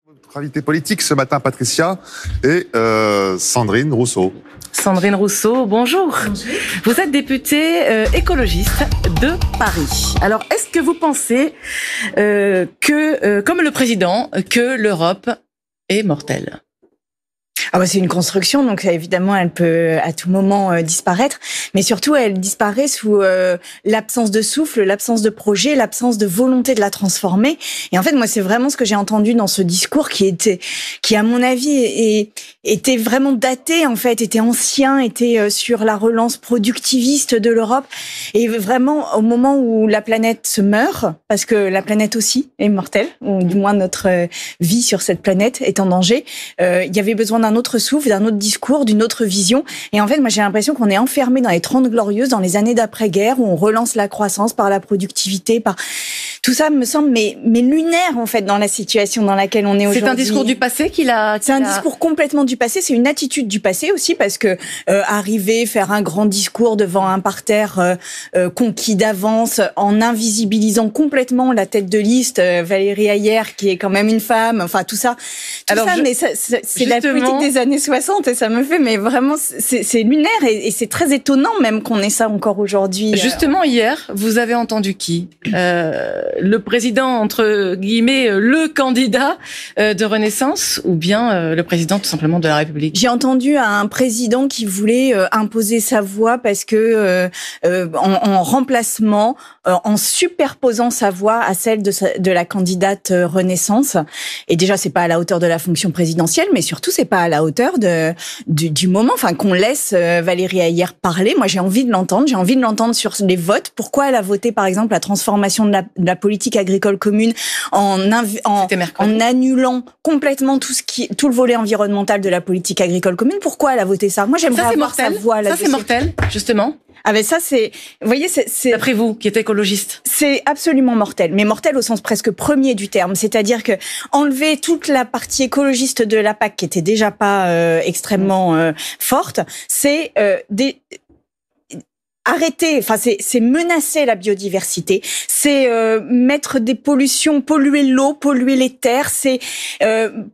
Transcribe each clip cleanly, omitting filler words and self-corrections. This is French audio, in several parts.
Notre invité politique ce matin, Patricia, et Sandrine Rousseau. Sandrine Rousseau, bonjour. Vous êtes députée écologiste de Paris. Alors, est-ce que vous pensez que, comme le président, que l'Europe est mortelle ? C'est une construction, donc évidemment, elle peut à tout moment disparaître. Mais surtout, elle disparaît sous l'absence de souffle, l'absence de projet, l'absence de volonté de la transformer. Et en fait, moi, c'est vraiment ce que j'ai entendu dans ce discours qui, à mon avis, était vraiment daté, en fait, était ancien, était sur la relance productiviste de l'Europe. Et vraiment, au moment où la planète se meurt, parce que la planète aussi est mortelle, ou du moins notre vie sur cette planète est en danger, il y avait besoin d'un autre souffle, d'un autre discours, d'une autre vision. Et en fait, moi, j'ai l'impression qu'on est enfermé dans les 30 glorieuses, dans les années d'après-guerre, où on relance la croissance par la productivité, par... Tout ça me semble mais lunaire, en fait, dans la situation dans laquelle on est aujourd'hui. C'est un discours du passé C'est un discours complètement du passé, c'est une attitude du passé aussi, parce que arriver, faire un grand discours devant un parterre conquis d'avance, en invisibilisant complètement la tête de liste, Valérie Hayer, qui est quand même une femme, enfin tout ça. Mais c'est la politique des années 60 et ça me fait, mais vraiment, c'est lunaire et c'est très étonnant même qu'on ait ça encore aujourd'hui. Justement, hier, vous avez entendu qui ? Le président, entre guillemets, le candidat de Renaissance, ou bien le président tout simplement de la République ? J'ai entendu un président qui voulait imposer sa voix parce que en remplacement, en superposant sa voix à celle de la candidate Renaissance. Et déjà, c'est pas à la hauteur de la fonction présidentielle, mais surtout, c'est pas à la hauteur du moment. Enfin, qu'on laisse Valérie Hayer parler. Moi, j'ai envie de l'entendre. J'ai envie de l'entendre sur les votes. Pourquoi elle a voté, par exemple, la transformation de la politique agricole commune en annulant complètement tout le volet environnemental de la politique agricole commune. Pourquoi elle a voté ça ? Moi, j'aimerais avoir sa voix là-dessus. Ça, c'est mortel, justement. Ça, c'est... Vous voyez, c'est... D'après vous, qui êtes écologiste. C'est absolument mortel, mais mortel au sens presque premier du terme. C'est-à-dire que enlever toute la partie écologiste de la PAC, qui était déjà pas extrêmement forte, c'est arrêter, c'est menacer la biodiversité, c'est mettre des pollutions, polluer l'eau, polluer les terres, c'est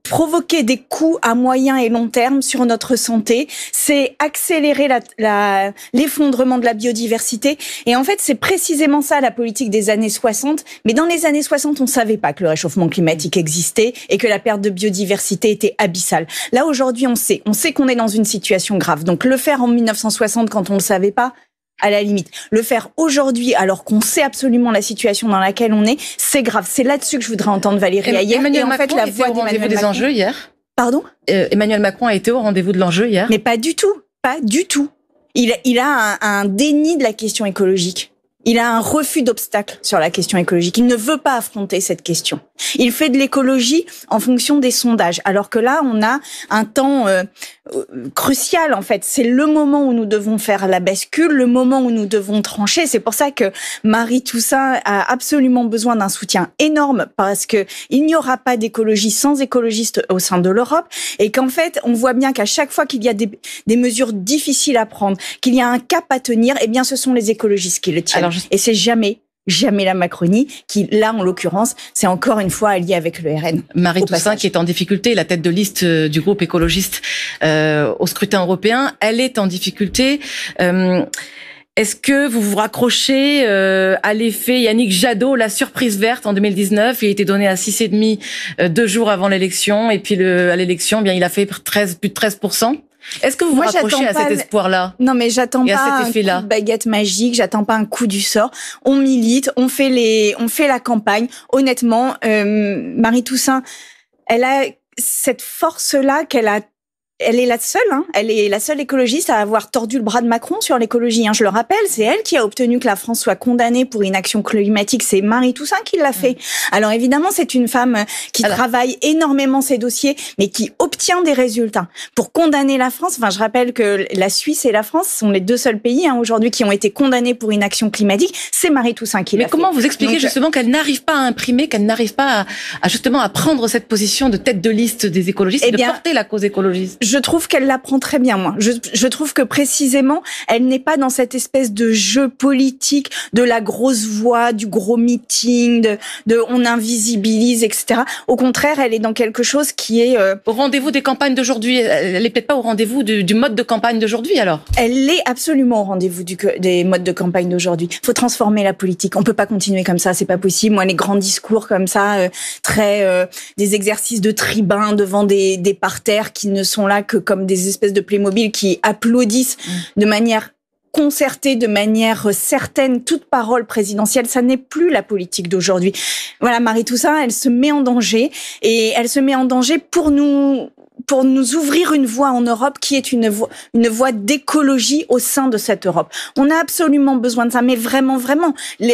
provoquer des coûts à moyen et long terme sur notre santé, c'est accélérer l'effondrement de la biodiversité. Et en fait, c'est précisément ça la politique des années 60. Mais dans les années 60, on savait pas que le réchauffement climatique existait et que la perte de biodiversité était abyssale. Là, aujourd'hui, on sait qu'on est dans une situation grave. Donc, le faire en 1960 quand on le savait pas, à la limite. Le faire aujourd'hui, alors qu'on sait absolument la situation dans laquelle on est, c'est grave. C'est là-dessus que je voudrais entendre Valérie Hayer. Emmanuel Macron était au rendez-vous des enjeux hier. Pardon ? Emmanuel Macron a été au rendez-vous de l'enjeu hier. Mais pas du tout. Pas du tout. Il a un déni de la question écologique. Il a un refus d'obstacle sur la question écologique. Il ne veut pas affronter cette question. Il fait de l'écologie en fonction des sondages. Alors que là, on a un temps crucial, en fait. C'est le moment où nous devons faire la bascule, le moment où nous devons trancher. C'est pour ça que Marie Toussaint a absolument besoin d'un soutien énorme, parce que il n'y aura pas d'écologie sans écologistes au sein de l'Europe. Et qu'en fait, on voit bien qu'à chaque fois qu'il y a des mesures difficiles à prendre, qu'il y a un cap à tenir, eh bien, ce sont les écologistes qui le tiennent. Et c'est jamais la Macronie qui, là, en l'occurrence, c'est encore une fois allié avec le RN. Marie Toussaint, qui est en difficulté, la tête de liste du groupe écologiste au scrutin européen, elle est en difficulté. Est-ce que vous vous raccrochez à l'effet Yannick Jadot, la surprise verte en 2019 ? Il a été donné à 6,5 2 jours avant l'élection, et puis à l'élection, il a fait plus de 13%. Est-ce que vous vous raccrochez à cet espoir-là ? Non, mais j'attends pas un coup de baguette magique, j'attends pas un coup du sort. On milite, on fait la campagne. Honnêtement, Marie Toussaint, elle a cette force-là elle est la seule, elle est la seule écologiste à avoir tordu le bras de Macron sur l'écologie. Je le rappelle, c'est elle qui a obtenu que la France soit condamnée pour inaction climatique. C'est Marie Toussaint qui l'a fait. Alors évidemment, c'est une femme qui travaille énormément ses dossiers, mais qui obtient des résultats. Pour condamner la France, je rappelle que la Suisse et la France sont les deux seuls pays aujourd'hui qui ont été condamnés pour inaction climatique. C'est Marie Toussaint qui l'a fait. Mais comment vous expliquez justement qu'elle n'arrive pas à imprimer, qu'elle n'arrive pas à justement à prendre cette position de tête de liste des écologistes et de porter la cause écologiste ? Je trouve qu'elle l'apprend très bien, moi. Je trouve que précisément, elle n'est pas dans cette espèce de jeu politique, de la grosse voix, du gros meeting, de on invisibilise, etc. Au contraire, elle est dans quelque chose qui est... Au rendez-vous des campagnes d'aujourd'hui. Elle est peut-être pas au rendez-vous du mode de campagne d'aujourd'hui, alors? Elle est absolument au rendez-vous des modes de campagne d'aujourd'hui. Il faut transformer la politique. On peut pas continuer comme ça, c'est pas possible. Moi, les grands discours comme ça, des exercices de tribun devant des parterres qui ne sont là que comme des espèces de Playmobil qui applaudissent de manière concertée, de manière certaine, toute parole présidentielle, ça n'est plus la politique d'aujourd'hui. Voilà, Marie Toussaint, elle se met en danger, et elle se met en danger pour nous ouvrir une voie en Europe qui est une voie d'écologie au sein de cette Europe. On a absolument besoin de ça, mais vraiment, vraiment.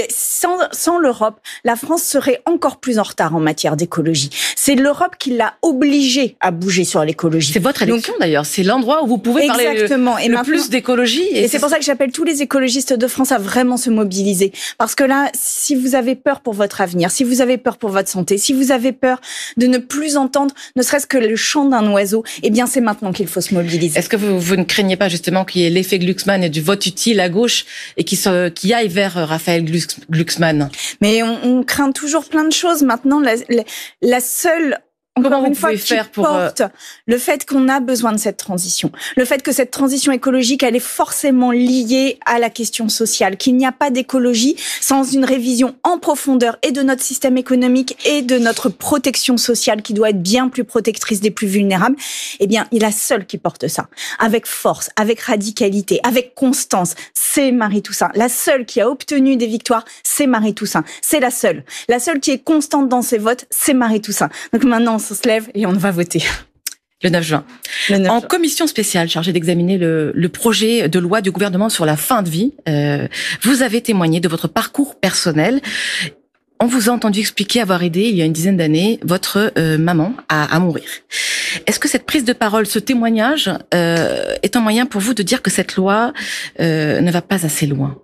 Sans l'Europe, la France serait encore plus en retard en matière d'écologie. C'est l'Europe qui l'a obligée à bouger sur l'écologie. C'est votre élection d'ailleurs, c'est l'endroit où vous pouvez parler le plus d'écologie. Et c'est pour ça que j'appelle tous les écologistes de France à vraiment se mobiliser. Parce que là, si vous avez peur pour votre avenir, si vous avez peur pour votre santé, si vous avez peur de ne plus entendre ne serait-ce que le chant d'un oiseau, eh bien c'est maintenant qu'il faut se mobiliser. Est-ce que vous ne craignez pas justement qu'il y ait l'effet Glucksmann et du vote utile à gauche et qui aille vers Raphaël Glucksmann? Mais on craint toujours plein de choses. Maintenant, la seule... Encore une fois, qui porte le fait qu'on a besoin de cette transition. Le fait que cette transition écologique, elle est forcément liée à la question sociale. Qu'il n'y a pas d'écologie sans une révision en profondeur et de notre système économique et de notre protection sociale qui doit être bien plus protectrice des plus vulnérables. Eh bien, il est la seule qui porte ça. Avec force, avec radicalité, avec constance. C'est Marie Toussaint. La seule qui a obtenu des victoires, c'est Marie Toussaint. C'est la seule. La seule qui est constante dans ses votes, c'est Marie Toussaint. Donc maintenant, on se lève et on va voter. Le 9 juin. En commission spéciale chargée d'examiner le projet de loi du gouvernement sur la fin de vie, vous avez témoigné de votre parcours personnel. On vous a entendu expliquer avoir aidé, il y a une dizaine d'années, votre maman à mourir. Est-ce que cette prise de parole, ce témoignage, est un moyen pour vous de dire que cette loi ne va pas assez loin ?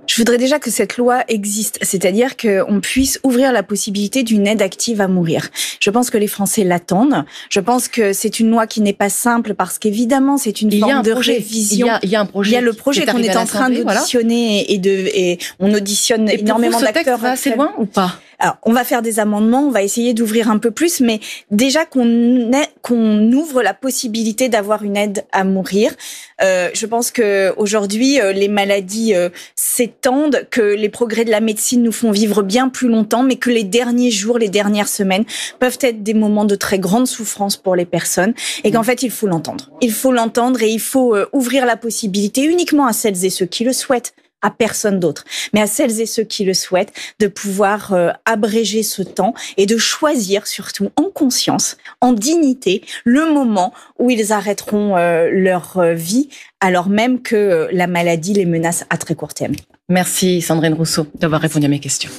Je voudrais déjà que cette loi existe, c'est-à-dire qu'on puisse ouvrir la possibilité d'une aide active à mourir. Je pense que les Français l'attendent. Je pense que c'est une loi qui n'est pas simple parce qu'évidemment c'est une forme de révision. Il y a un projet. Il y a le projet qu'on est en train d'auditionner et on auditionne énormément d'acteurs. Ce texte va assez loin ou pas ? Alors, on va faire des amendements, on va essayer d'ouvrir un peu plus, mais déjà qu'on ouvre la possibilité d'avoir une aide à mourir. Je pense que aujourd'hui, les maladies s'étendent, que les progrès de la médecine nous font vivre bien plus longtemps, mais que les derniers jours, les dernières semaines peuvent être des moments de très grande souffrance pour les personnes, et qu'en fait, il faut l'entendre. Il faut l'entendre et il faut ouvrir la possibilité uniquement à celles et ceux qui le souhaitent, à personne d'autre, mais à celles et ceux qui le souhaitent, de pouvoir abréger ce temps et de choisir surtout en conscience, en dignité, le moment où ils arrêteront leur vie, alors même que la maladie les menace à très court terme. Merci Sandrine Rousseau d'avoir répondu à mes questions.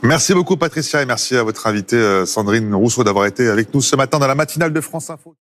Merci beaucoup Patricia et merci à votre invitée Sandrine Rousseau d'avoir été avec nous ce matin dans la matinale de France Info.